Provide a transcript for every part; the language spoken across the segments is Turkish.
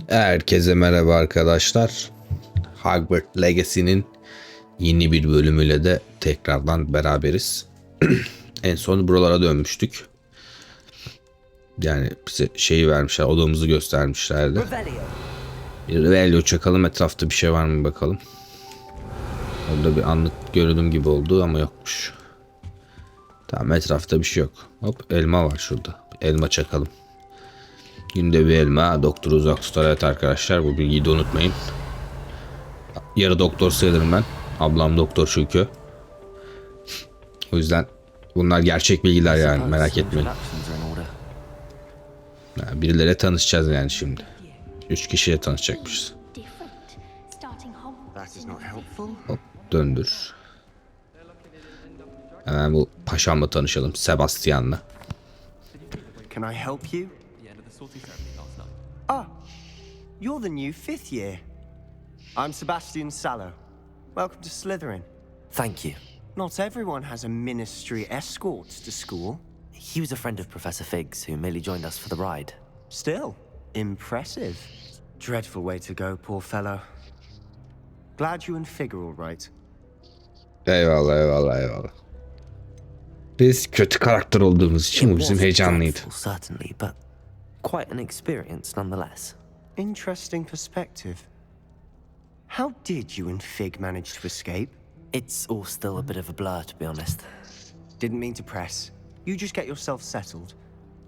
Herkese merhaba arkadaşlar. Hogwarts Legacy'nin yeni bir bölümüyle de tekrardan beraberiz. En son buralara dönmüştük. Yani bize şeyi vermişler, odamızı göstermişlerdi. Bir Revelio çakalım, etrafta bir şey var mı bakalım. Orada bir anlık görünüm gibi oldu ama yokmuş. Tamam, etrafta bir şey yok. Hop, elma var şurada. Elma çakalım. Günde bir elma doktoru uzak tutar. Evet arkadaşlar, bu bilgiyi de unutmayın. Yarı doktor sayılırım ben. Ablam doktor çünkü. O yüzden bunlar gerçek bilgiler yani, merak etmeyin. Yani birileriyle tanışacağız yani şimdi. 3 kişiyle tanışacakmışız. Hop, döndür. Hemen bu paşamla tanışalım, Sebastian'la. Can I help you? Ah, you're the new 5th year. I'm Sebastian Sallow. Welcome to Slytherin. Thank you. Not everyone has a ministry escort to school. He was a friend of Professor Fig's who merely joined us for the ride. Still, impressive. Dreadful way to go, poor fellow. Glad you and Fig are all right. Eyvallah, eyvallah, eyvallah. Biz kötü karakter olduğumuz için bu bizim heyecanlıydı. Certainly, but quite an experience nonetheless. Interesting perspective. How did you and Fig manage to escape? It's all still a bit of a blur, to be honest. Didn't mean to press. You just get yourself settled.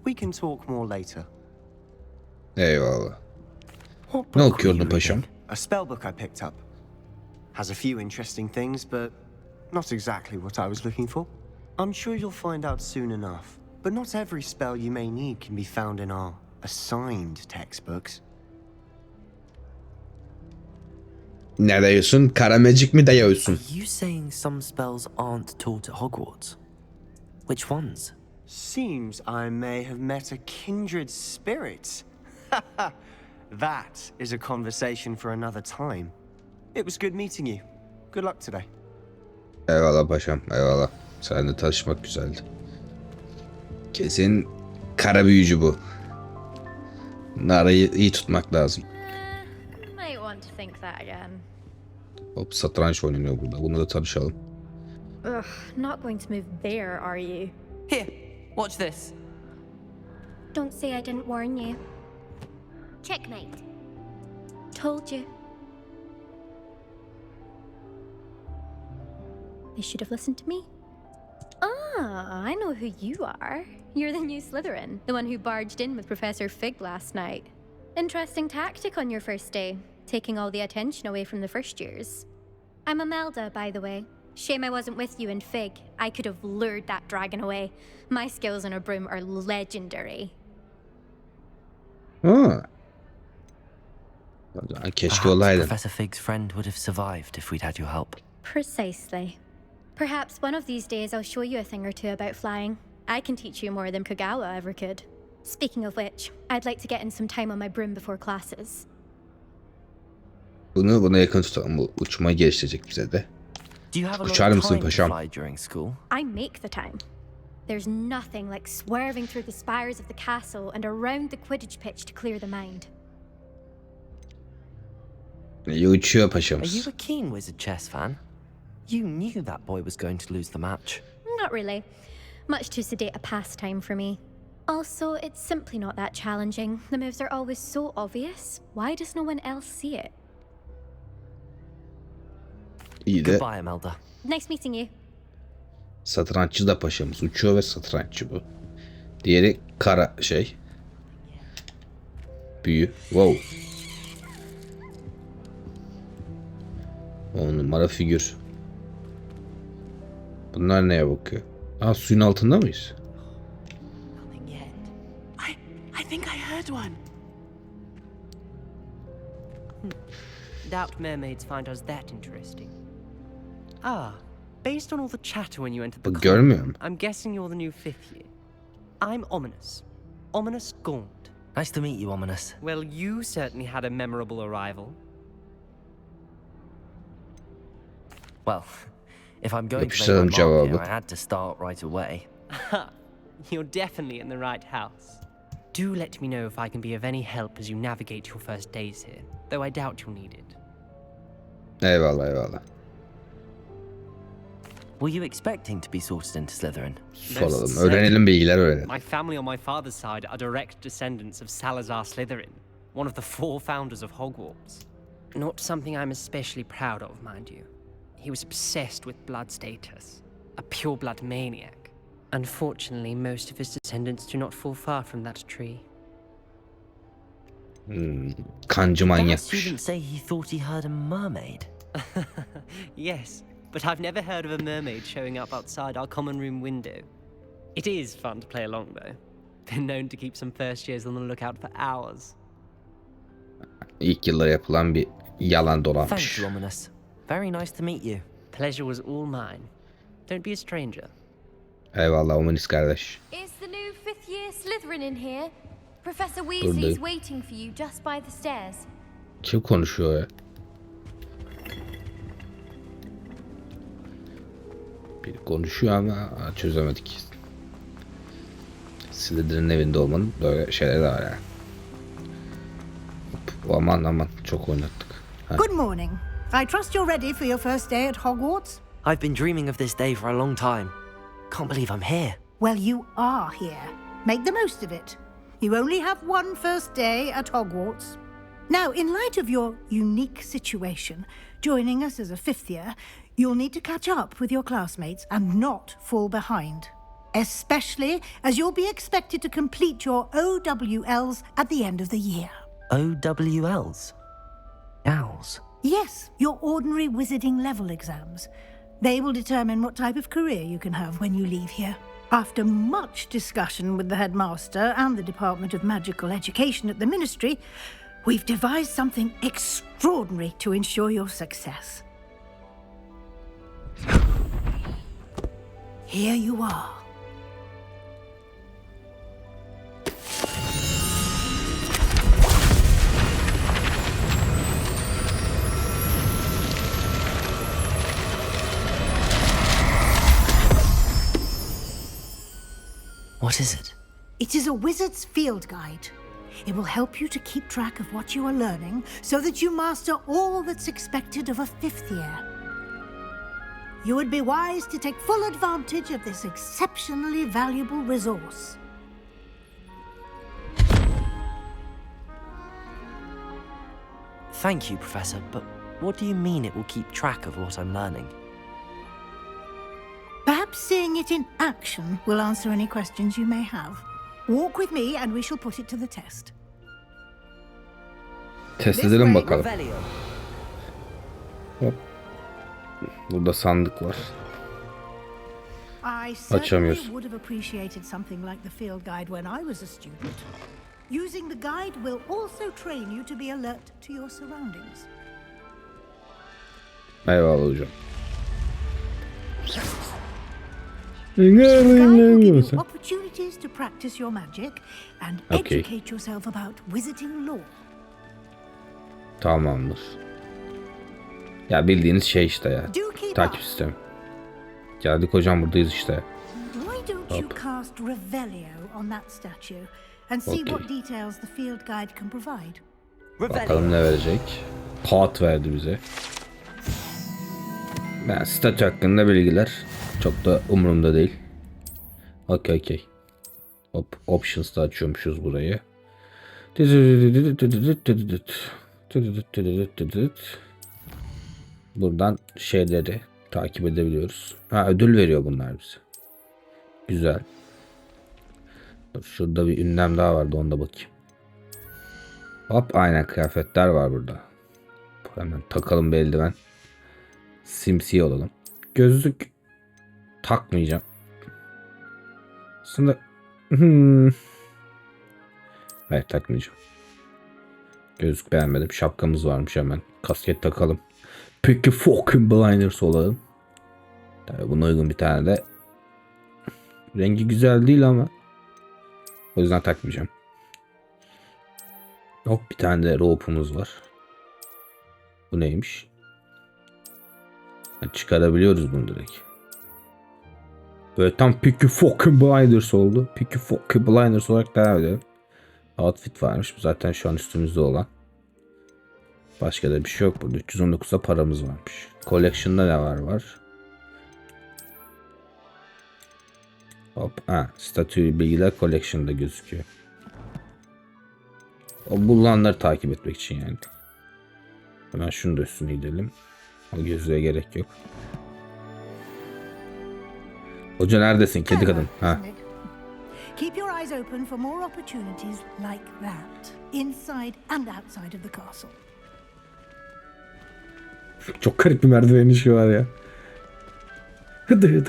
We can talk more later. Eyvallah. What Ne book were okuyordun you paşam? reading? A spell book I picked up. Has a few interesting things, but not exactly what I was looking for. I'm sure you'll find out soon enough. But not every spell you may need can be found in our assigned textbooks. Ne diyorsun? Kara magic mi diyorsun? Are you saying some spells aren't taught at Hogwarts? Which ones? Seems I may have met a kindred spirit. That is a conversation for another time. It was good meeting you. Good luck today. Eyvallah paşam, eyvallah. Seninle tanışmak güzeldi. Kesin kara büyücü bu. Narayı iyi tutmak lazım. Might want to think that again. Hop, satranç oynanıyor burada. Bunu da tanışalım. Ugh, not going to move there, are you? Here, watch this. Don't say I didn't warn you. Checkmate. Told you. They should have listened to me. Ah, I know who you are. You're the new Slytherin, the one who barged in with Professor Fig last night. Interesting tactic on your first day, taking all the attention away from the first years. I'm Imelda, by the way. Shame I wasn't with you in Fig. I could have lured that dragon away. My skills on a broom are legendary. Ha. Keşke Perhaps olaydın. Professor Fig's friend would have survived if we'd had your help. Precisely. Perhaps one of these days I'll show you a thing or two about flying. I can teach you more than Kagawa ever could. Speaking of which, I'd like to get in some time on my broom before classes. Buna yakın tutalım. Bu uçmayı geliştirecek bize de. Do you have a lot Uçar of mısın time to paşam? fly during school? I make the time. There's nothing like swerving through the spires of the castle and around the Quidditch pitch to clear the mind. İyi uçuyor Are you paşamız. a keen Wizard chess fan? You knew that boy was going to lose the match. Not really. Much too sedate a pastime for me. Also, it's simply not that challenging. The moves are always so obvious. Why does no one else see it? İyi de Goodbye, Imelda. Nice meeting you. satranççı da paşamız. Uçuyor ve satranççı bu. Diğeri kara şey. Büyü. Wow. 10 numara figür. Bunlar neye bakıyor? Aa, suyun altında mıyız? Nothing yet. I think I heard one. Doubt mermaids find us that interesting. Ah, based on all the chatter when you entered the Bak, con, görmüyorum. I'm guessing you're the new 5th year. I'm Ominous. Ominous Gaunt. Nice to meet you, Ominous. Well, you certainly had a memorable arrival. Well, if I'm going to make Yapıştıralım my mark here, cevabı. I had to start right away. Ha! You're definitely in the right house. Do let me know if I can be of any help as you navigate your first days here, though I doubt you'll need it. Eyvallah eyvallah. Were you expecting to be sorted into Slytherin? Soralım. Most Öğrenelim, bilgiler öğrenelim. My family on my father's side are direct descendants of Salazar Slytherin, one of the 4 founders of Hogwarts. Not something I'm especially proud of, mind you. He was obsessed with blood status, a pure-blood maniac. Unfortunately, most of his descendants do not fall far from that tree. Kancı That manyakmış. student say he thought he heard a mermaid. Yes, but I've never heard of a mermaid showing up outside our common room window. It is fun to play along, though. Been known to keep some first years on the lookout for hours. İlk yıllar yapılan bir yalan Thank dolanmış. you, Ominous. Very nice to meet you. Pleasure was all mine. Don't be a stranger. Eyvallah Omenis kardeş. Is the new 5th year Slytherin in here? Professor Buradayım. Weasley's waiting for you just by the stairs. Kim konuşuyor ya? Biri konuşuyor ama çözemedik. Slytherin'in evinde olmanın böyle şeyleri de var ya. Aman aman çok oynattık. Ha. Good morning. I trust you're ready for your first day at Hogwarts? I've been dreaming of this day for a long time. Can't believe I'm here. Well, you are here. Make the most of it. You only have one first day at Hogwarts. Now, in light of your unique situation, joining us as a 5th year, you'll need to catch up with your classmates and not fall behind. Especially as you'll be expected to complete your OWLs at the end of the year. OWLs? Owls? Yes, your ordinary wizarding level exams. They will determine what type of career you can have when you leave here. After much discussion with the headmaster and the Department of Magical Education at the Ministry, we've devised something extraordinary to ensure your success. Here you are. What is it? It is a wizard's field guide. It will help you to keep track of what you are learning so that you master all that's expected of a 5th year. You would be wise to take full advantage of this exceptionally valuable resource. Thank you, Professor, but what do you mean it will keep track of what I'm learning? Perhaps seeing it in action will answer any questions you may have. Walk with me and we shall put it to the test. Test edelim bakalım. Hop. Burada sandık var. I certainly Açamıyoruz. would have appreciated something like the field guide when I was a student. Using the guide will also train you to be alert to your surroundings. Eyvallah hocam. The guide will give you opportunities to practice your magic and Okay. educate yourself about wizarding lore. Tamamdır. Ya bildiğiniz şey işte ya. Do keep Takip up. sistemi. Geldik hocam, buradayız işte. Why don't you cast Revelio on that statue and see Okay. what details the field guide can provide? Bakalım ne verecek. Kağıt verdi bize. Ben statü hakkında bilgiler çok da umurumda değil. Okey. Hop, options'ta açıyormuşuz burayı. Buradan şeyleri takip edebiliyoruz. Ha, ödül veriyor bunlar bize. Güzel. Dur, şurada bir ünlem daha vardı, ona da bakayım. Hop, aynen kıyafetler var burada. Hemen takalım bir eldiven. Simsiye olalım. Gözlük takmayacağım. Aslında hayır, takmayacağım. Gözlük beğenmedim. Şapkamız varmış, hemen kasket takalım. Peki fucking blinders olalım. Tabii buna uygun bir tane de. Rengi güzel değil ama o yüzden takmayacağım. Hop, bir tane de rope'umuz var. Bu neymiş? Çıkarabiliyoruz bunu direkt. Böyle tam Peaky Fucking Blinders oldu. Peaky Fucking Blinders olarak devam edelim. Outfit varmış. Bu zaten şu an üstümüzde olan. Başka da bir şey yok burada. 319'da paramız varmış. Collection'da ne var? Hop. Statü bilgiler Collection'da gözüküyor. O bulunanları takip etmek için yani. Hemen şunu da üstüne gidelim. O gözlüğe gerek yok. Hoca neredesin kedi kadın? Ha. Keep your eyes open for more opportunities like that, inside and outside of the castle. Çok garip bir merdiven işi var ya. Hıdı.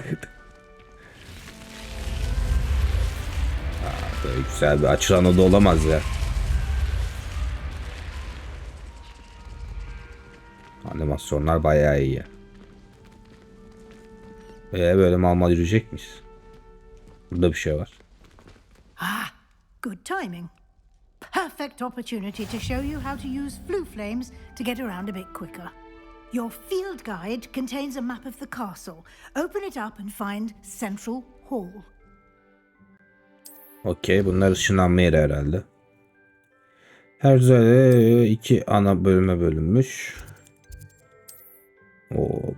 Böyle güzel bir açılan oda olamaz ya. Animasyonlar bayağı iyi ya. Böyle mal yürüyecek miyiz? Burada bir şey var. Good timing. Perfect opportunity to show you how to use flue flames to get around a bit quicker. Your field guide contains a map of the castle. Open it up and find Central Hall. Okey, bunlar ışınlanma yeri herhalde. Her üzere 2 ana bölüme bölünmüş.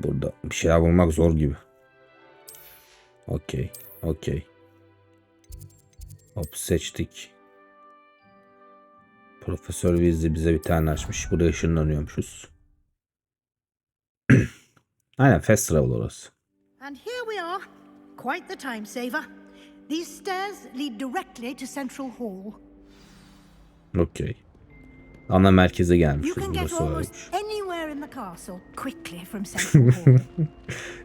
Burada bir şeyler bulmak zor gibi. Okey. Hop, seçtik. Profesör Weasley bize bir tane açmış. Buraya ışınlanıyormuşuz. Aynen, fast travel orası. And here we are. Quite the time saver. These stairs lead directly to Central Hall. Okey. Ana merkeze gelmişiz. You can get Burası almost varmış. anywhere in the castle quickly from Central Hall.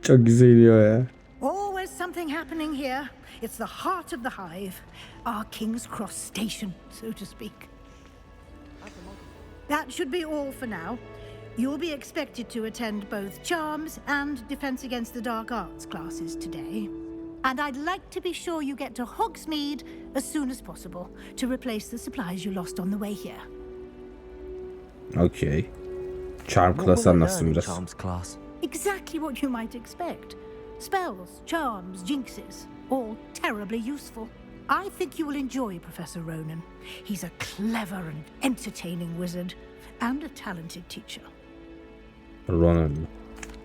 Çok güzel iniyor ya. Always something happening here. It's the heart of the hive, our King's Cross station, so to speak. That should be all for now. You'll be expected to attend both Charms and Defense Against the Dark Arts classes today. And I'd like to be sure you get to Hogsmeade as soon as possible to replace the supplies you lost on the way here. Okey. Charm What klası will I learn anlatsın in biraz. Charms class? Exactly what you might expect. Spells, charms, jinxes, all terribly useful. I think you will enjoy Professor Ronan. He's a clever and entertaining wizard and a talented teacher. Ronan mı?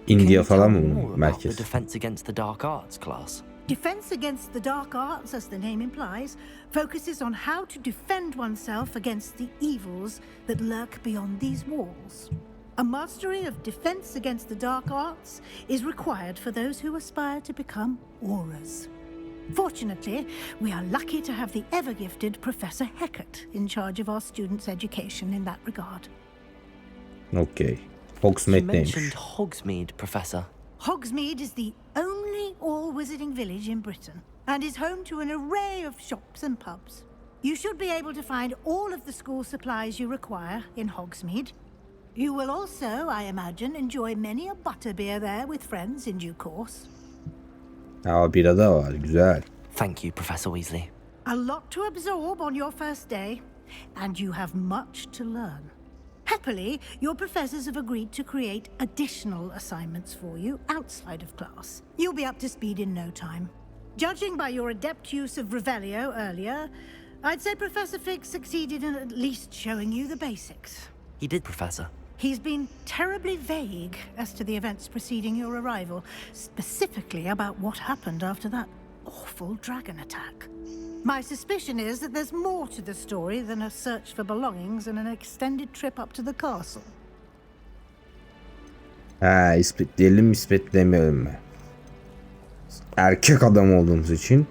Can India you tell falan me mı more bu about merkez? the Defense Against the Dark Arts class? Defense Against the Dark Arts, as the name implies, focuses on how to defend oneself against the evils that lurk beyond these walls. A mastery of defense against the dark arts is required for those who aspire to become auras. Fortunately, we are lucky to have the ever-gifted Professor Hecat in charge of our students' education in that regard. Okey. You Hogsmeade mentioned neymiş? Hogsmeade, Professor. Hogsmeade is the only all-wizarding village in Britain and is home to an array of shops and pubs. You should be able to find all of the school supplies you require in Hogsmeade. You will also, I imagine, enjoy many a butterbeer there with friends in due course. Bira da var. Güzel. Thank you, Professor Weasley. A lot to absorb on your first day, and you have much to learn. Happily, your professors have agreed to create additional assignments for you outside of class. You'll be up to speed in no time. Judging by your adept use of Revelio earlier, I'd say Professor Fig succeeded in at least showing you the basics. He did, Professor. He's been terribly vague as to the events preceding your arrival, specifically about what happened after that awful dragon attack. My suspicion is that there's more to the story than a search for belongings and an extended trip up to the castle. İspatleyelim mi ispatlemeyelim mi? Erkek adam olduğumuz için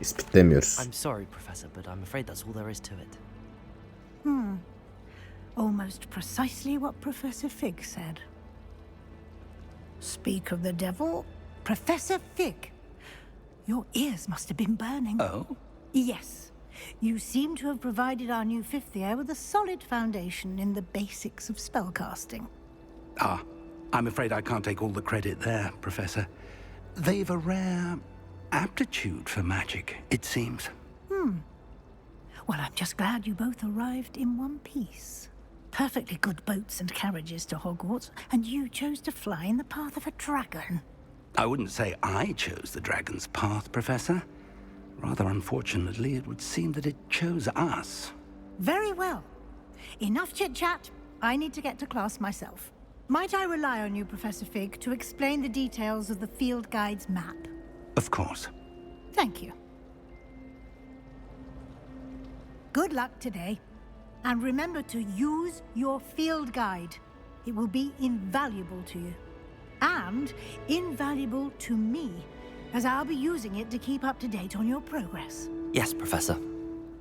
ispatlemiyoruz. I'm sorry, Professor, but I'm afraid that's all there is to it. Almost precisely what Professor Fig said. Speak of the devil, Professor Fig. Your ears must have been burning. Oh? Yes. You seem to have provided our new fifth year with a solid foundation in the basics of spellcasting. I'm afraid I can't take all the credit there, Professor. They've a rare aptitude for magic, it seems. Well, I'm just glad you both arrived in one piece. Perfectly good boats and carriages to Hogwarts, and you chose to fly in the path of a dragon. I wouldn't say I chose the dragon's path, Professor. Rather unfortunately, it would seem that it chose us. Very well. Enough chit-chat. I need to get to class myself. Might I rely on you, Professor Fig, to explain the details of the field guide's map? Of course. Thank you. Good luck today. And remember to use your field guide. It will be invaluable to you. And invaluable to me, as I'll be using it to keep up to date on your progress. Yes, Professor.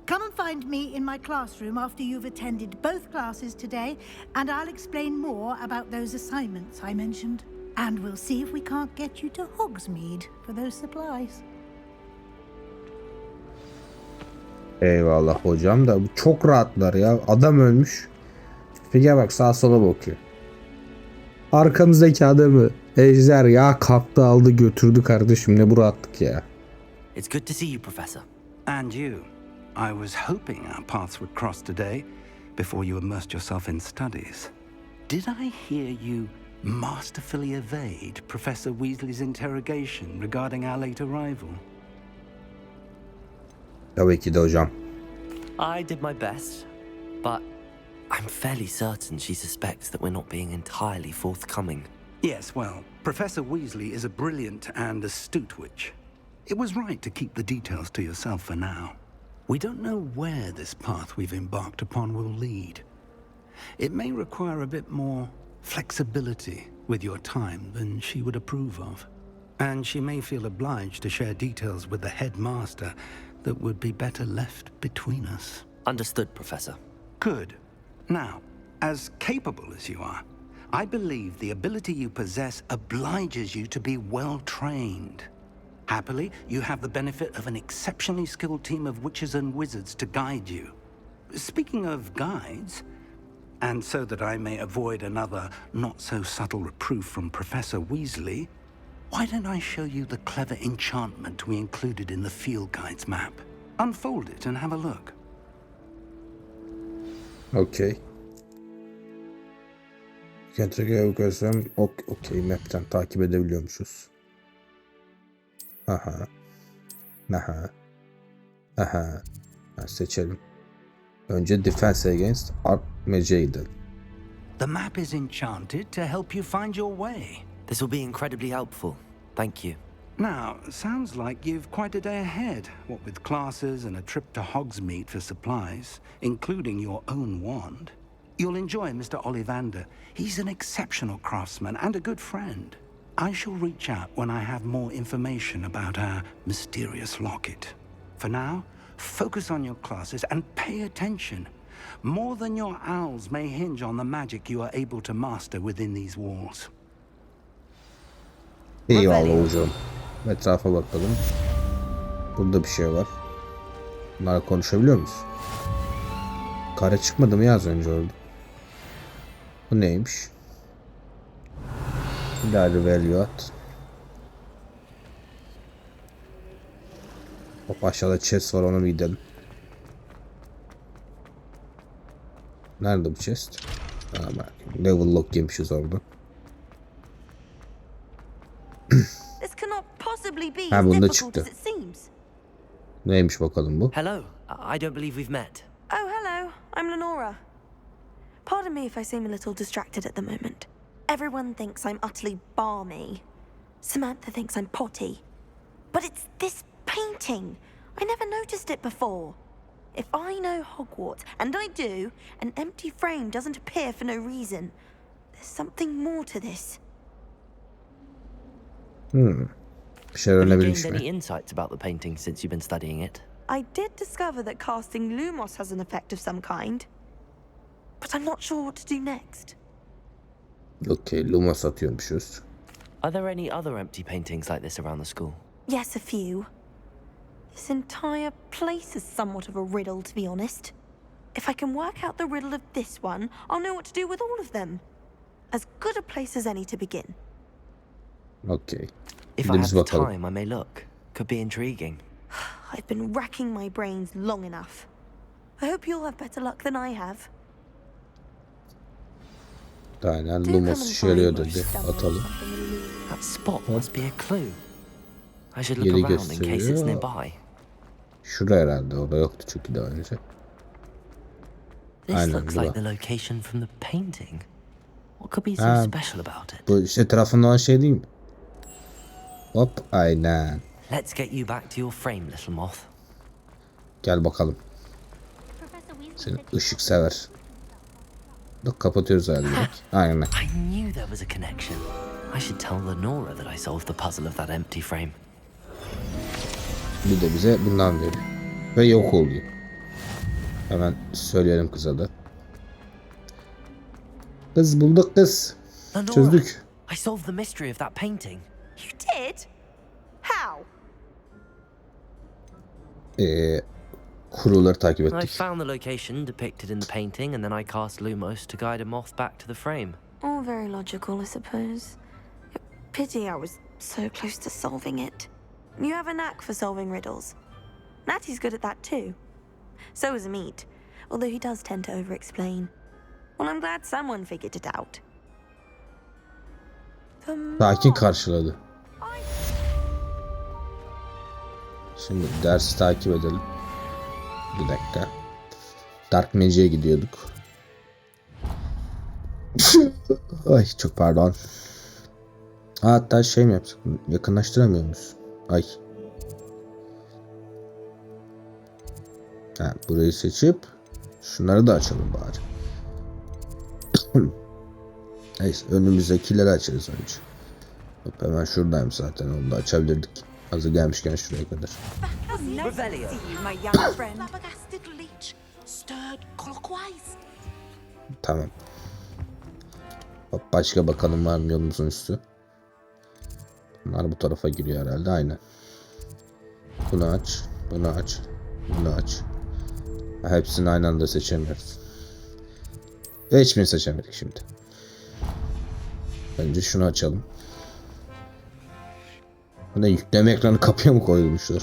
Come and find me in my classroom after you've attended both classes today, and I'll explain more about those assignments I mentioned. And we'll see if we can't get you to Hogsmeade for those supplies. Eyvallah hocam da bu çok rahatlar ya. Adam ölmüş. Fige bak sağa sola bakıyor. Arkamızdaki adamı ejder ya kaptı aldı götürdü kardeşim, ne bu rahatlık ya. It's good to see you, Professor. And you. I was hoping our paths would cross today before you immersed yourself in studies. Did I hear you masterfully evade Professor Weasley's interrogation regarding our late arrival? Tabii ki de hocam. I did my best, but I'm fairly certain she suspects that we're not being entirely forthcoming. Yes, well, Professor Weasley is a brilliant and astute witch. It was right to keep the details to yourself for now. We don't know where this path we've embarked upon will lead. It may require a bit more flexibility with your time than she would approve of. And she may feel obliged to share details with the headmaster that would be better left between us. Understood, Professor. Good. Now, as capable as you are, I believe the ability you possess obliges you to be well trained. Happily, you have the benefit of an exceptionally skilled team of witches and wizards to guide you. Speaking of guides, and so that I may avoid another not-so-subtle reproof from Professor Weasley, why don't I show you the clever enchantment we included in the field guide's map? Unfold it and have a look. Okay. Kentrik'e görsem okey, map'ten takip edebiliyormuşuz. Aha. Seçelim. Önce Defense Against Art Magic'e gidelim. The map is enchanted to help you find your way. This will be incredibly helpful. Thank you. Now, sounds like you've quite a day ahead, what with classes and a trip to Hogsmeade for supplies, including your own wand. You'll enjoy Mr. Ollivander. He's an exceptional craftsman and a good friend. I shall reach out when I have more information about our mysterious locket. For now, focus on your classes and pay attention. More than your owls may hinge on the magic you are able to master within these walls. Eyvallah hocam. Etrafa bakalım. Burada bir şey var. Bunlarla konuşabiliyor muyuz? Kare çıkmadı mı ya az önce orada? Bu neymiş? İlari Veliaht. Hop, aşağıda chest var, ona bir gidelim. Nerede bu chest? Ha bak, level lock yemişiz orada. This cannot possibly be Ha, as bunda difficult çıktı. as it seems. Neymiş bakalım bu? Hello. I don't believe we've met. Oh, hello. I'm Lenora. Pardon me if I seem a little distracted at the moment. Everyone thinks I'm utterly balmy. Samantha thinks I'm potty. But it's this painting. I never noticed it before. If I know Hogwarts, and I do, an empty frame doesn't appear for no reason. There's something more to this. Bir şeyler Have you öğrenebilmiş gained any mi? insights about the painting since you've been studying it? I did discover that casting Lumos has an effect of some kind. But I'm not sure what to do next. Okey, Luma satıyormuşuz. Are there any other empty paintings like this around the school? Yes, a few. This entire place is somewhat of a riddle, to be honest. If I can work out the riddle of this one, I'll know what to do with all of them. As good a place as any to begin. Okey. If I Gidelim have the bakalım. time, I may look. Could be intriguing. I've been racking my brains long enough. I hope you'll have better luck than I have. Aynen, Do come Lumos and işe yarıyor find me dedi. stumbling Atalım. something elusive. That spot must be a clue. I should look Yeri around in case it's gösteriyor. nearby. Şurada herhalde, orada yoktu çünkü daha önce. This Aynen, looks bu like da. the location from the painting. What could be so Ha, special about it? bu işte etrafında olan şey değil mi? Hop aynen. Let's get you back to your frame, little moth. Gel bakalım. Professor Weasley Seni said you ışık sever. Bak kapatıyoruz herhalde direkt. Aynen. I knew there was a connection. I should tell Lenora that I solved the puzzle of that empty frame. Bir de bize bundan veriyor. Ve yok oluyor. Hemen söyleyelim kıza da. Kız bulduk kız. Lenora, Çözdük. I solved the mystery of that painting. You did? How? Kuruları takip I ettik. found the location depicted in the painting, and then I cast Lumos to guide a moth back to the frame. All very logical, I suppose. Pity I was so close to solving it. You have a knack for solving riddles. Natty's good at that too. So is Meat, although he does tend to over-explain. Well, I'm glad someone figured it out. The Sakin moth. karşıladı. Şimdi dersi takip edelim. Bir dakika. Dark Magic'e gidiyorduk. Ay çok pardon. Hatta şey mi yapsak? Yakınlaştıramıyor muyuz? Ay. Ha, burayı seçip şunları da açalım bari. Neyse önümüzdekileri açarız önce. Hop, hemen şuradayım zaten, onu da açabilirdik. Hazır gelmişken şuraya kadar. Revelio. My young friend. Tamam. Hop, başka bakalım var mı yolumuzun üstü. Bunlar bu tarafa giriyor herhalde, aynen. Bunu aç, bunu aç, bunu aç. Hepsini aynı anda seçemiyoruz. Ve hiçbirini seçemedik şimdi. Önce şunu açalım. Bu ne, yükleme ekranı kapıya mı koyulmuşlar?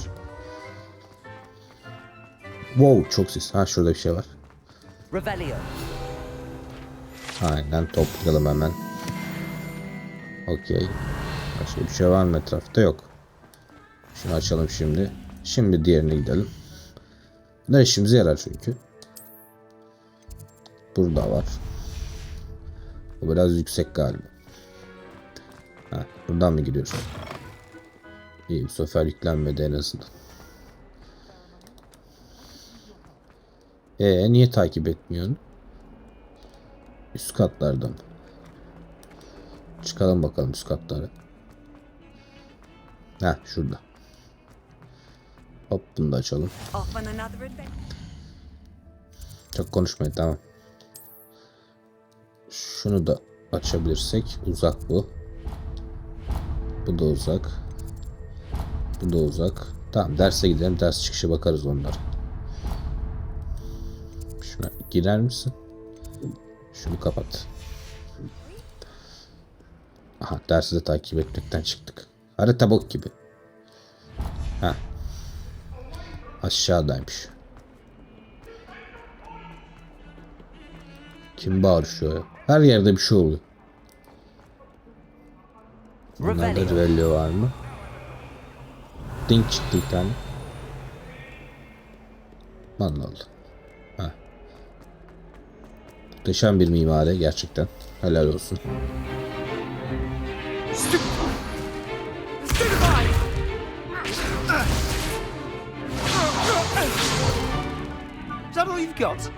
Wow, çok ses. Ha, şurada bir şey var. Revelio. Aynen, toplayalım hemen. Okey. Başka bir şey var mı etrafta? Yok. Şunu açalım şimdi. Şimdi diğerine gidelim. Bunlar işimize yarar çünkü. Burada var. Bu biraz yüksek galiba. Ha, buradan mı gidiyoruz? İyi, bu sefer yüklenmedi en azından. Niye takip etmiyorsun? Üst katlardan. Çıkalım bakalım üst katlara. Heh, şurada. Hop, bunu da açalım. Çok konuşmayın, tamam. Şunu da açabilirsek. Uzak bu. Bu da uzak. Bu da uzak. Tamam, derse gidelim. Ders çıkışı bakarız onlara. Şuna girer misin? Şunu kapat. Aha, dersi de takip etmekten çıktık. Harita bok gibi. Ha. Aşağıdaymış. Kim bağırıyor? Her yerde bir şey oluyor. Bunlarda Revelio var mı? Dink çıktı bir tane. Allah Allah. Ha. Muhteşem bir mimari gerçekten. Helal olsun. Is that all you've got?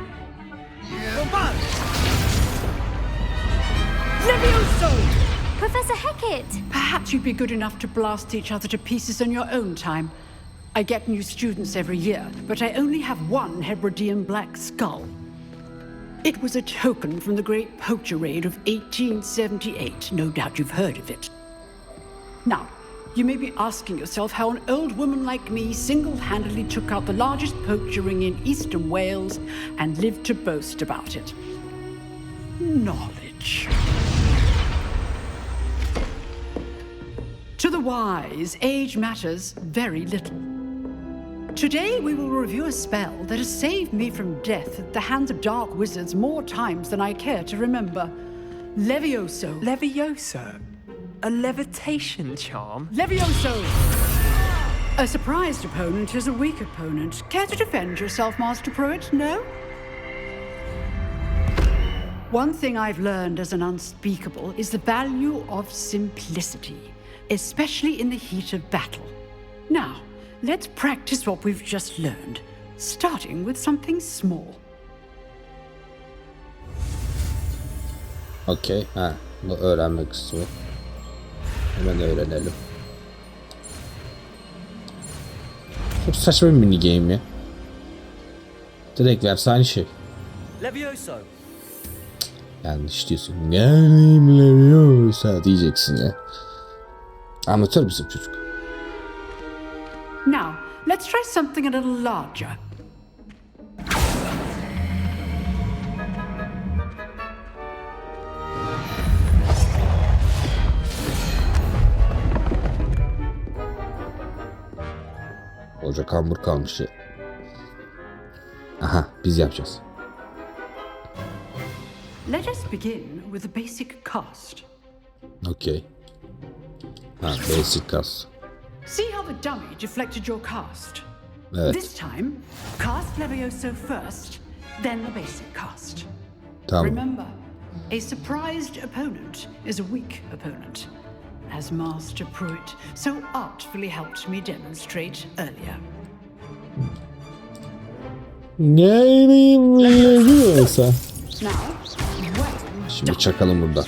Professor Hecat! Perhaps you'd be good enough to blast each other to pieces on your own time. I get new students every year, but I only have one Hebridean black skull. It was a token from the Great Poacher Raid of 1878. No doubt you've heard of it. Now, you may be asking yourself how an old woman like me single-handedly took out the largest poacher ring in eastern Wales and lived to boast about it. Knowledge. To the wise, age matters very little. Today we will review a spell that has saved me from death at the hands of dark wizards more times than I care to remember. Levioso. Levioso? A levitation charm? Levioso! A surprised opponent is a weak opponent. Care to defend yourself, Master Pruitt? No? One thing I've learned as an unspeakable is the value of simplicity, especially in the heat of battle. Now, let's practice what we've just learned, starting with something small. Okey. Ha, bu öğrenme kısmı. Hemen öğrenelim. Çok saçma bir mini game ya. Direkt verse aynı şey. Levioso. Yanlış diyorsun. Leviosa diyeceksin ya. Amatör bizim çocuk. Now, let's try something a little larger. Hoca kambur kalmış ya. Aha, biz yapacağız. Let us begin with the basic cast. Okey. Ha, basic cast. See how the dummy deflected your cast? Evet. This time, cast Levioso first, then the basic cast. Tamam. Remember, a surprised opponent is a weak opponent, as Master Pruitt so artfully helped me demonstrate earlier. Leviosa. Now, when Şimdi çakalım burada.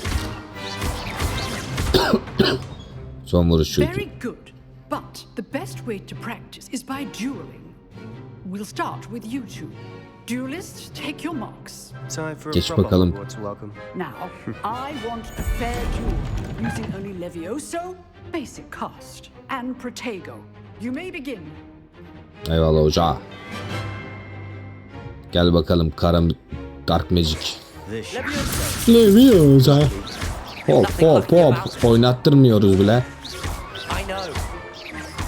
Son vuruş çünkü. very good, but the best way to practice is by dueling. We'll start with you two. Duelists, take your marks. Time for a Geç proper bakalım. Hogwarts welcome. Now, I want a fair duel, using only Levioso, basic cast, and Protego. You may begin. Eyvallah hoca. Gel bakalım karam Dark Magic. This Leviosa. Hop hop hop. Oynattırmıyoruz bile. I know.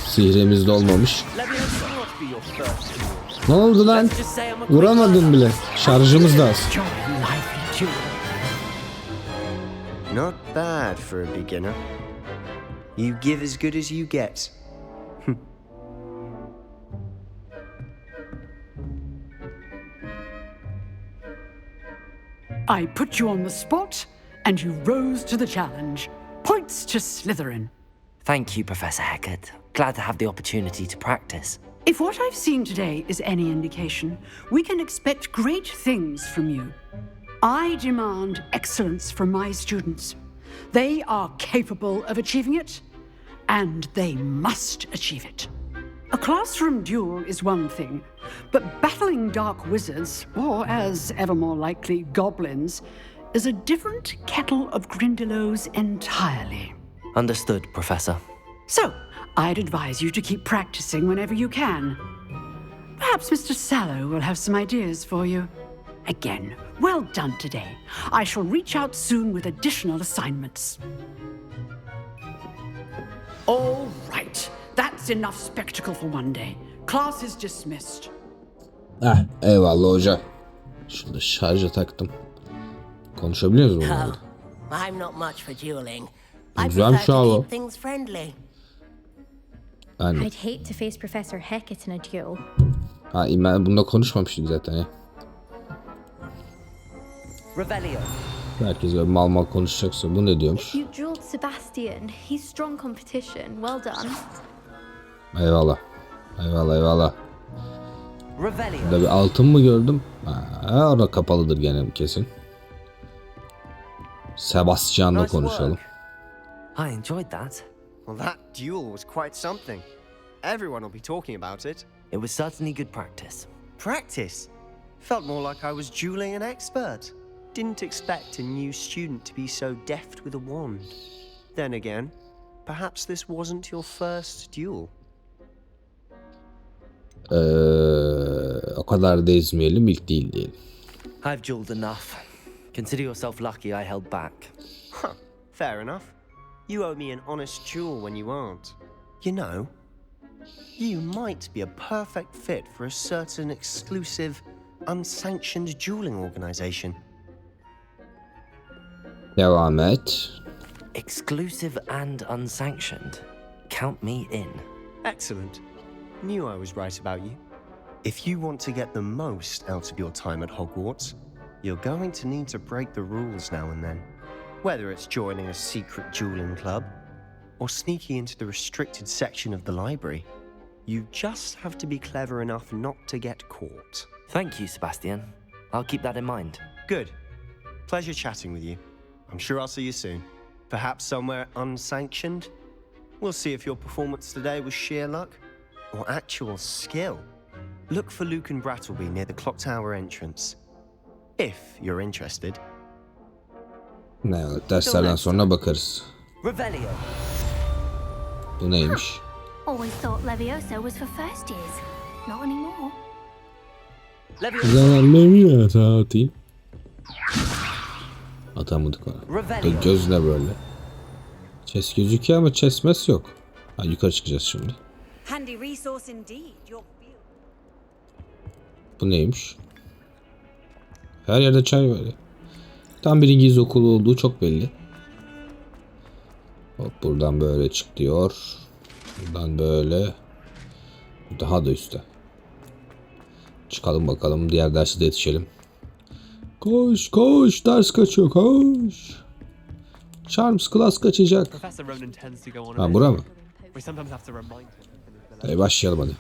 Sihrimiz de olmamış. Levioso will not be your first duel. Ne oldu lan? Just say I'm a quick Vuramadın learner. bile. Şarjımız da az. Enjoy a lively duel. not bad for a beginner. You give as good as you get. I put you on the spot, and you rose to the challenge. Points to Slytherin. Thank you, Professor Hecat. Glad to have the opportunity to practice. If what I've seen today is any indication, we can expect great things from you. I demand excellence from my students. They are capable of achieving it, and they must achieve it. A classroom duel is one thing, but battling dark wizards, or as ever more likely, goblins, is a different kettle of Grindylows entirely. Understood, Professor. So, I'd advise you to keep practicing whenever you can. Perhaps Mr. Sallow will have some ideas for you. Again, well done today. I shall reach out soon with additional assignments. All right, that's enough spectacle for one day. Class is dismissed. Eyvallah hoca. Şurada şarja taktım. Konuşabiliyoruz mu? Oh, burada? I'm not much for dueling. I Güzelmiş prefer to abi. keep things friendly. Yani, I'd hate to face Professor Hecat in a duel. ben bunda konuşmamıştık zaten ya. Revelio. Herkes böyle mal mal konuşacaksa bu ne diyormuş? You dueled Sebastian. He's strong competition. Well done. Eyvallah. Eyvallah eyvallah. Revelio. Burada bir altın mı gördüm? Orada kapalıdır gene kesin. Sebastian'la Nice konuşalım. work. I enjoyed that. Well, that duel was quite something. Everyone will be talking about it. It was certainly good practice. Practice? Felt more like I was dueling an expert. Didn't expect a new student to be so deft with a wand. Then again, perhaps this wasn't your first duel. O kadar da ezmeyelim, ilk değil diyelim. I've dueled enough. Consider yourself lucky I held back. Huh, fair enough. You owe me an honest duel when you aren't. You know, you might be a perfect fit for a certain exclusive, unsanctioned dueling organization. Devam et. Exclusive and unsanctioned. Count me in. Excellent. Knew I was right about you. If you want to get the most out of your time at Hogwarts, You're going to need to break the rules now and then. Whether it's joining a secret dueling club or sneaking into the restricted section of the library, you just have to be clever enough not to get caught. Thank you, Sebastian. I'll keep that in mind. Good. Pleasure chatting with you. I'm sure I'll see you soon. Perhaps somewhere unsanctioned? We'll see if your performance today was sheer luck or actual skill. Look for Luke and Brattleby near the clock tower entrance. If you're interested. Ne, derslerden sonra bakarız. Revelio. Bu neymiş? Always thought Leviosa was for first years. Not anymore. Leviosa atayım. Atamadık ona. Göz ne böyle? Chess gözüküyor ama chessmes yok. Ha, yukarı çıkacağız şimdi. Bu neymiş? Her yerde çay var ya. Tam bir İngiliz okulu olduğu çok belli. Hop, buradan böyle çık diyor. Buradan böyle. Daha da üstte. Çıkalım bakalım. Diğer dersi de yetişelim. Koş koş. Ders kaçıyor. Koş. Charms class kaçacak. Ha, bura mı? Hadi başlayalım hadi.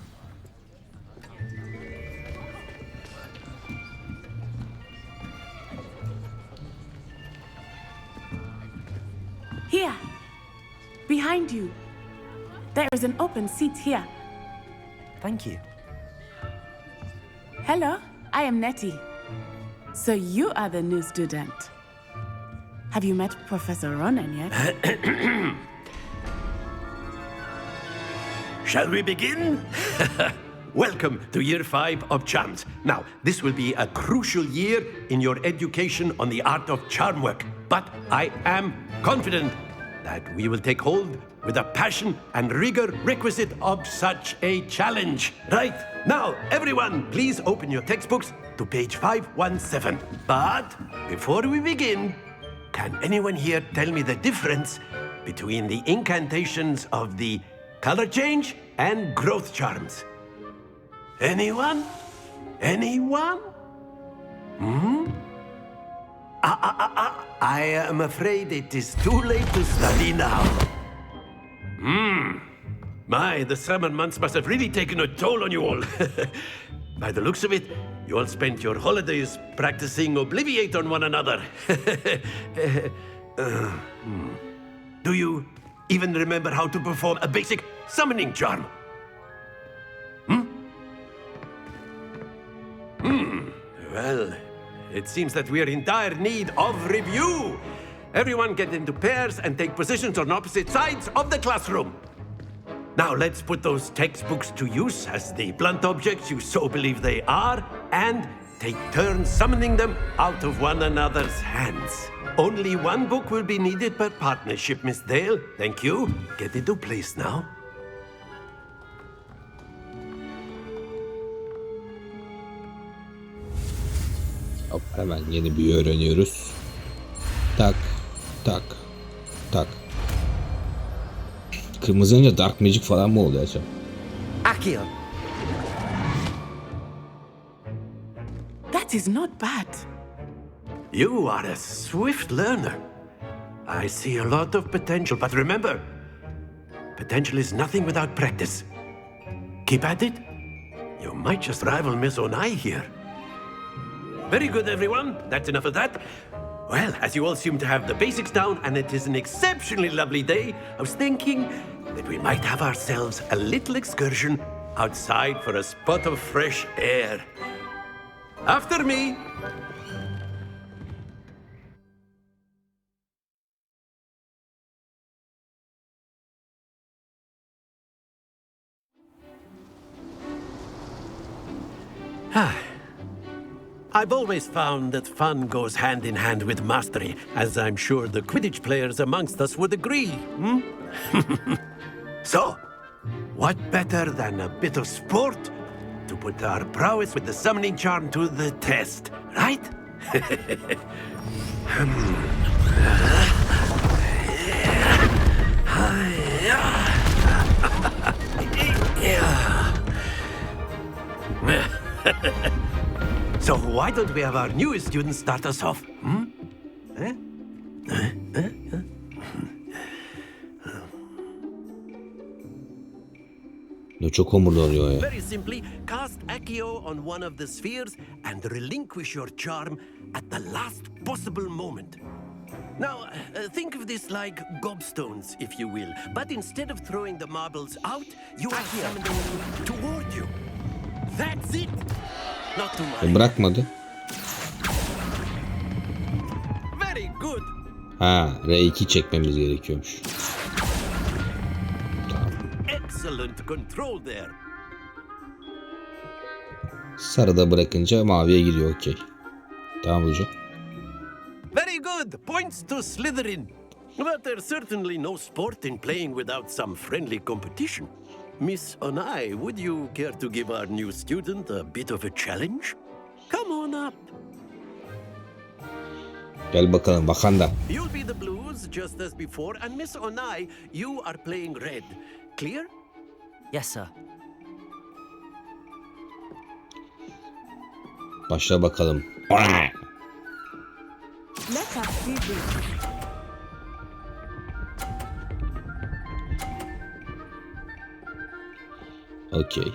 Here, behind you. There is an open seat here. Thank you. Hello, I am Nettie. So you are the new student. Have you met Professor Ronan yet? Shall we begin? Welcome to Year 5 of Charms. Now, this will be a crucial year in your education on the art of charm work. But I am confident that we will take hold with the passion and rigor requisite of such a challenge. Right, now, everyone, please open your textbooks to page 517. But before we begin, can anyone here tell me the difference between the incantations of the color change and growth charms? Anyone? Anyone? I am afraid it is too late to study now. My, the summer months must have really taken a toll on you all. By the looks of it, you all spent your holidays practicing Obliviate on one another. Do you even remember how to perform a basic summoning charm? Well, it seems that we are in dire need of review. Everyone get into pairs and take positions on opposite sides of the classroom. Now let's put those textbooks to use as the blunt objects you so believe they are, and take turns summoning them out of one another's hands. Only one book will be needed per partnership, Miss Dale. Thank you. Get into place now. Hop, hemen yeni bir öğreniyoruz. Tak, tak, tak. Kırmızı önce Dark Magic falan mı oluyor acaba? Accio. That is not bad. You are a swift learner. I see a lot of potential, but remember, potential is nothing without practice. Keep at it. You might just rival Miss Onai here. Very good, everyone. That's enough of that. Well, as you all seem to have the basics down, and it is an exceptionally lovely day, I was thinking that we might have ourselves a little excursion outside for a spot of fresh air. After me. I've always found that fun goes hand in hand with mastery, as I'm sure the Quidditch players amongst us would agree. So, what better than a bit of sport to put our prowess with the summoning charm to the test, right? So why don't we have our new student start us off? Ne çok homurdanıyor ya. Very simply, cast Accio on one of the spheres and relinquish your charm at the last possible moment. Now, think of this like gobstones, if you will. But instead of throwing the marbles out, you are summoning them toward you. That's it! Not too much. Bırakmadı. Very good. Ha, R2 çekmemiz gerekiyormuş. Excellent control there. Sarıda bırakınca maviye giriyor, okey. Tamam hocam. Very good. Points to Slytherin. But there's certainly no sport in playing without some friendly competition. Miss Onai, would you care to give our new student a bit of a challenge? Come on up. Gel bakalım bakanda. You'll be the blues just as before, and Miss Onai, you are playing red. Clear? Yes, sir. Başla bakalım. Let us see this. Okey.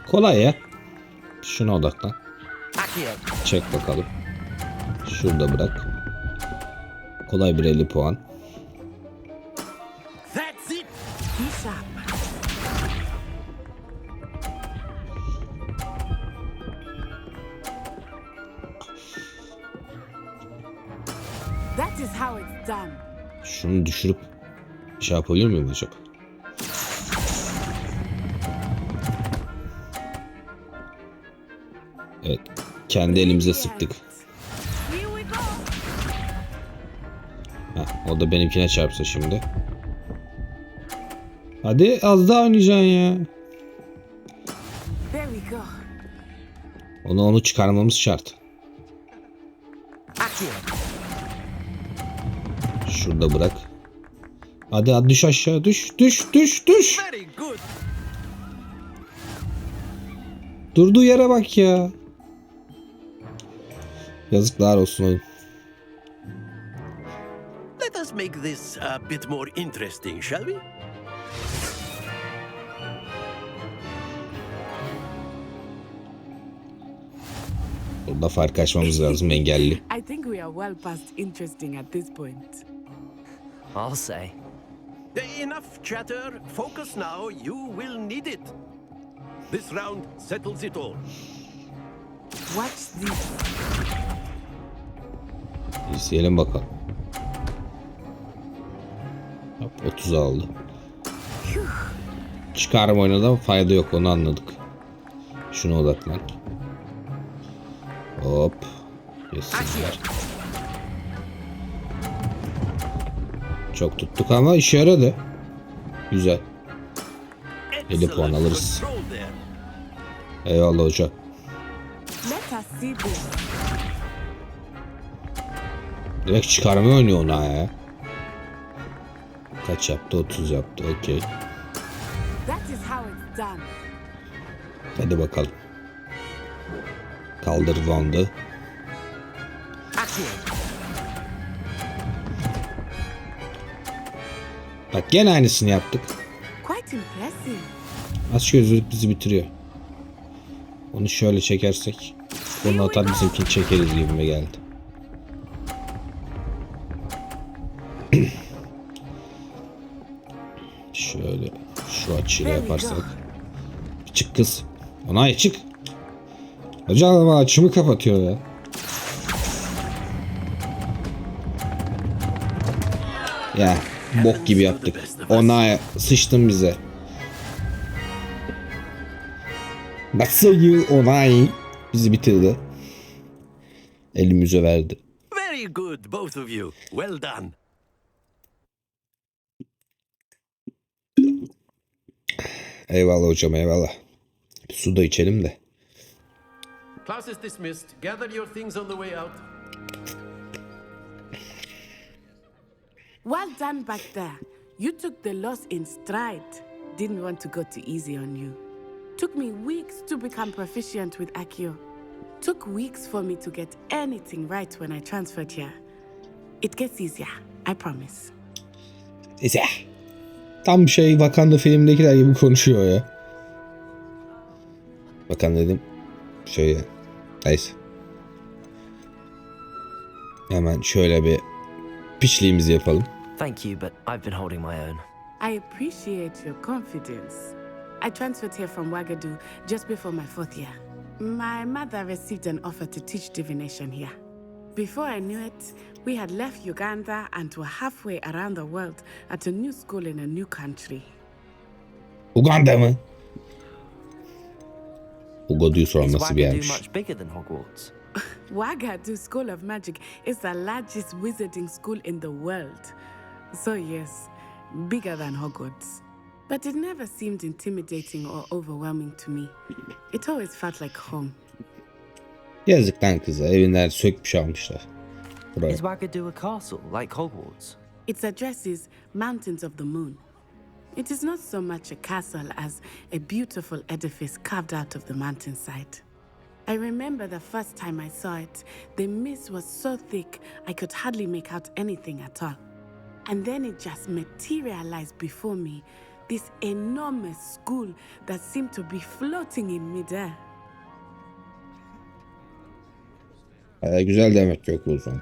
Kolay ya. Şuna odaklan. Çek bakalım. Şurada bırak. Kolay bir 50 puan. That's it. Be sharp. That is how it's done. Şunu düşürüp şey yapabilir miyim acaba? Evet. Kendi elimize sıktık. Heh, o da benimkine çarpsa şimdi. Hadi az daha oynayacaksın ya. There we go. Onu çıkarmamız şart. Şurada bırak. Hadi düş aşağı, düş. Very good. Durduğu yere bak ya. Yazıklar olsun oyun. Let us make this a bit more interesting, shall we? Burada fark açmamız lazım, engelli. I think we are well past interesting at this point. I'll say. Enough chatter. Focus now. You will need it. This round settles it all. Watch this. İzleyelim bakalım. Hop, 30 aldı. Çıkarım oynadı, fayda yok, onu anladık. Şuna odaklan. Hop. Yesinler. Çok tuttuk ama işe yaradı. Güzel. 50 puan alırız. Eyvallah hocam. Let us see this. Direkt çıkarma oynuyor ona ya. Kaç yaptı? 30 yaptı. Okey. That is how it's done. Hadi bakalım. Kaldır Wand'ı. Bak gene aynısını yaptık. Quite impressive. Az gözlük bizi bitiriyor. Onu şöyle çekersek onu atar, bizimkini çekeriz gibime geldi. Şöyle şu açıyla yaparsak. Çık kız. Onay çık. Hocam açımı kapatıyor ya. Ya bok gibi yaptık. Onay sıçtın bize. Nasıl Onay bizi bitirdi. Elimize verdi. Very good, both of you. Well done. Eyvallah hocam, eyvallah. Su da içelim de. Class is dismissed. Gather your things on the way out. Well done back there. You took the loss in stride. Didn't want to go too easy on you. Took me weeks to become proficient with Accio. Took weeks for me to get anything right when I transferred here. It gets easier, I promise. Neyse. Tam şey Wakanda filmdekiler gibi konuşuyor ya. Wakanda dedim. Şöyle. Neyse. Hemen şöyle bir piçliğimizi yapalım. Thank you, but I've been holding my own. I appreciate your confidence. I transferred here from Ouagadougou just before my 4th year. My mother received an offer to teach divination here. Before I knew it, we had left Uganda and were halfway around the world at a new school in a new country. Uganda mı? Ouagadougou sonra Is nasıl bir Ouagadougou yermiş? much bigger than Hogwarts? Ouagadougou School of Magic is the largest wizarding school in the world. So yes, bigger than Hogwarts. But it never seemed intimidating or overwhelming to me. It always felt like home. Yazık lan kıza. Evinden sökmüş almışlar. Buraya. Is Ouagadougou a castle like Hogwarts? Its address is Mountains of the Moon. It is not so much a castle as a beautiful edifice carved out of the mountainside. I remember the first time I saw it, the mist was so thick I could hardly make out anything at all. And then it just materialized before me, this enormous school that seemed to be floating in midair. Güzel demek yok o zaman.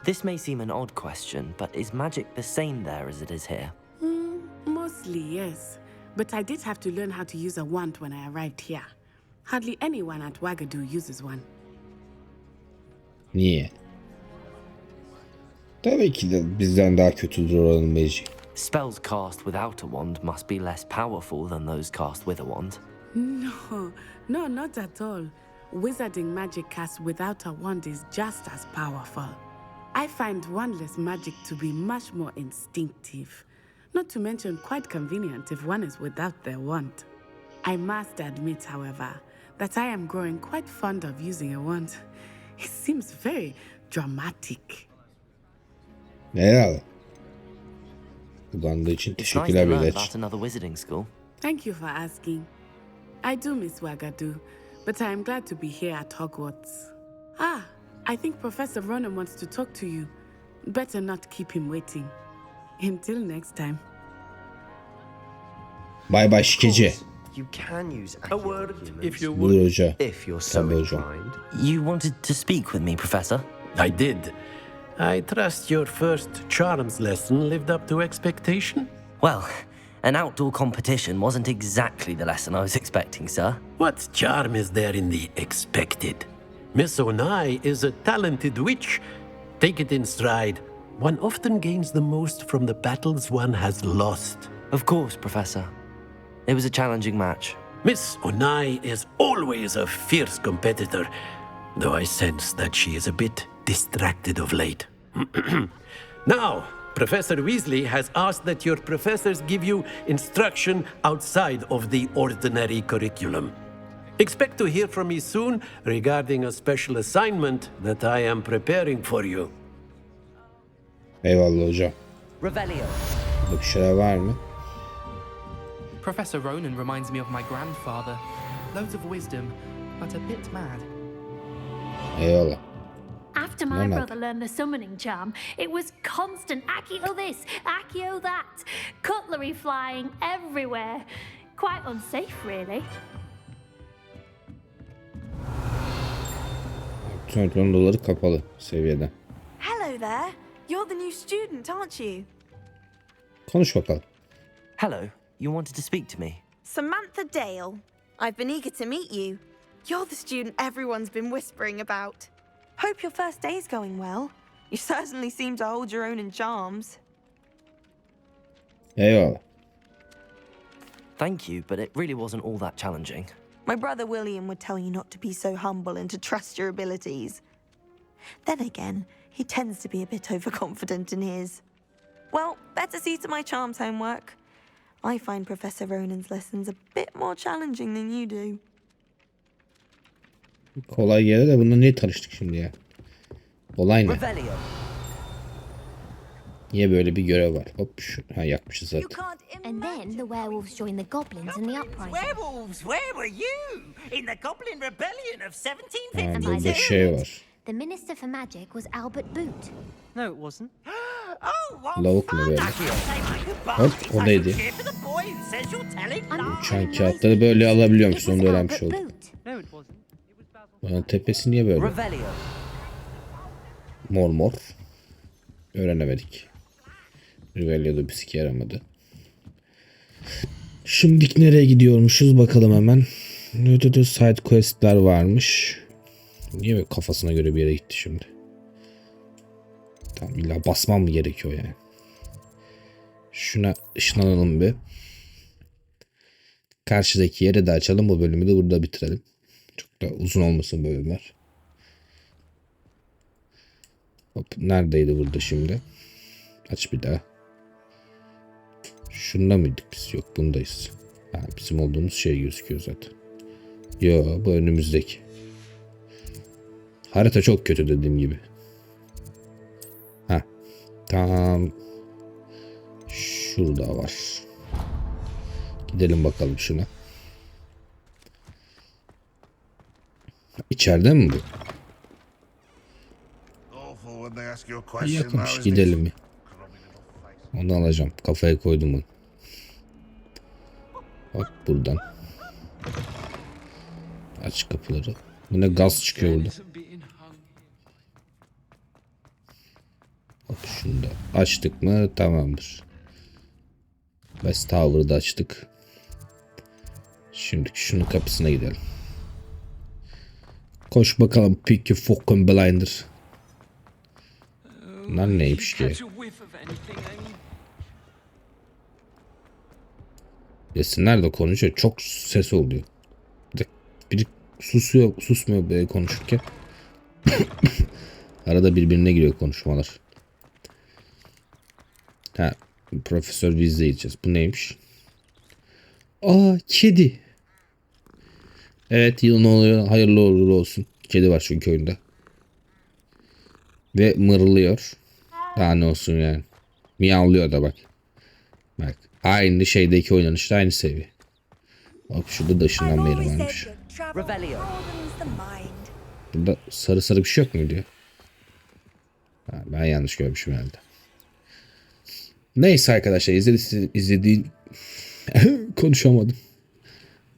This may seem an odd question, but is magic the same there as it is here? Mostly, yes. But I did have to learn how to use a wand when I arrived here. Hardly anyone at Ouagadougou uses one. Niye? Tabii ki de bizden daha kötüdür oranın magic. Spells cast without a wand must be less powerful than those cast with a wand. No, not at all. Wizarding magic cast without a wand is just as powerful. I find wandless magic to be much more instinctive. Not to mention quite convenient if one is without their wand. I must admit, however, that I am growing quite fond of using a wand. It seems very dramatic. Eyvallah. Uganda için It's nice teşekkürler to learn Bileç. about another wizarding school. Thank you for asking. I do miss Ouagadougou, but I am glad to be here at Hogwarts. I think Professor Ronan wants to talk to you. Better not keep him waiting. Until next time. Bay bay şikeci. You can use A word, if you Buyur would. hoca. if you're so Tabii hocam. inclined. You wanted to speak with me, Professor? I did. I trust your first charms lesson lived up to expectation. Well, an outdoor competition wasn't exactly the lesson I was expecting, sir. What charm is there in the expected? Miss Onai is a talented witch. Take it in stride. One often gains the most from the battles one has lost. Of course, Professor. It was a challenging match. Miss Onai is always a fierce competitor, though I sense that she is a bit distracted of late. Now, Professor Weasley has asked that your professors give you instruction outside of the ordinary curriculum. Expect to hear from me soon regarding a special assignment that I am preparing for you. Eyvallah hocam. Revelio. Burada bir şeyler var mı? Professor Ronan reminds me of my grandfather. Loads of wisdom, but a bit mad. Eyvallah. After my No, no. brother learned the summoning charm, it was constant Accio this, Accio that, cutlery flying everywhere. Quite unsafe, really. Tüm doları kapalı seviyede. Hello there. You're the new student, aren't you? Konuş bakalım. Hello, you wanted to speak to me? Samantha Dale. I've been eager to meet you. You're the student everyone's been whispering about. Hope your first day's going well. You certainly seem to hold your own in charms. Eyvallah. Thank you, but it really wasn't all that challenging. My brother William would tell you not to be so humble and to trust your abilities. Then again, he tends to be a bit overconfident in his. Well, better see to my charms homework. I find Professor Ronan's lessons a bit more challenging than you do. Kolay geldi de bununla niye tanıştık şimdi ya? Olay ne? Revelio. Niye böyle bir görev var? Hop şu. Ha yakmışız zaten. And then the werewolves joined the goblins in the uprising. Werewolves, where were you? In the Goblin Rebellion of 1750. Ha, And by burada the şey var. The Minister for Magic was Albert Boot. No, it wasn't. Lavuk mu böyle? Hop o neydi? Uçan kağıtları böyle alabiliyormuş. Onu da öğrenmiş oldum. No, it wasn't. Bunun tepesi niye böyle? Mor mor. Öğrenemedik. Revelio'da bir sike yaramadı. Şimdilik nereye gidiyormuşuz bakalım hemen. Side quest'ler varmış. Niye böyle kafasına göre bir yere gitti şimdi? Tamam illa basmam mı gerekiyor yani? Şuna ışınlanalım bir. Karşıdaki yeri de açalım. Bu bölümü de burada bitirelim. Çok da uzun olmasın bölümler. Hop, neredeydi burada şimdi? Aç bir daha. Şunda mıydık biz? Yok bundayız. Ha, bizim olduğumuz şey gözüküyor zaten. Yo bu önümüzdeki. Harita çok kötü dediğim gibi. Ha, tam şurada var. Gidelim bakalım şuna. İçeride mi bu? Yakınmış gidelim mi? Onu alacağım. Kafaya koydum onu. Bak buradan. Aç kapıları. Bu ne gaz çıkıyor burada. Hop şunu da açtık mı tamamdır. West Tower'da açtık. Şimdi şunun kapısına gidelim. Koş bakalım Peaky fucking Blinder. Bunlar neymiş ki? Desinler de konuşuyor. Çok ses oluyor. Biri susuyor, susmuyor böyle konuşurken. Arada birbirine giriyor konuşmalar. Ha, Profesör Weasley yiyeceğiz. Bu neymiş? Aa, kedi. Evet, yılın oluyor. Hayırlı uğurlu olsun. Kedi var çünkü oyunda. Ve mırlıyor. Daha ne olsun yani. Miyavlıyor da bak. Bak. Aynı şeydeki oynanışta aynı seviye. Bak şurada da ışınlanma yeri varmış. Burada sarı sarı bir şey yok mu diyor. Ha, ben yanlış görmüşüm herhalde. Neyse arkadaşlar izlediğin konuşamadım.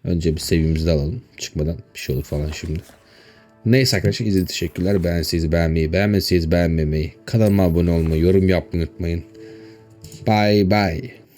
Önce bir sevgimizi alalım. Çıkmadan bir şey olur falan şimdi. Neyse arkadaşlar izlediğiniz teşekkürler. Beğendiyseniz beğenmeyi, beğenmediyseniz beğenmemeyi, kanalıma abone olmayı, yorum yapmayı unutmayın. Bye bye.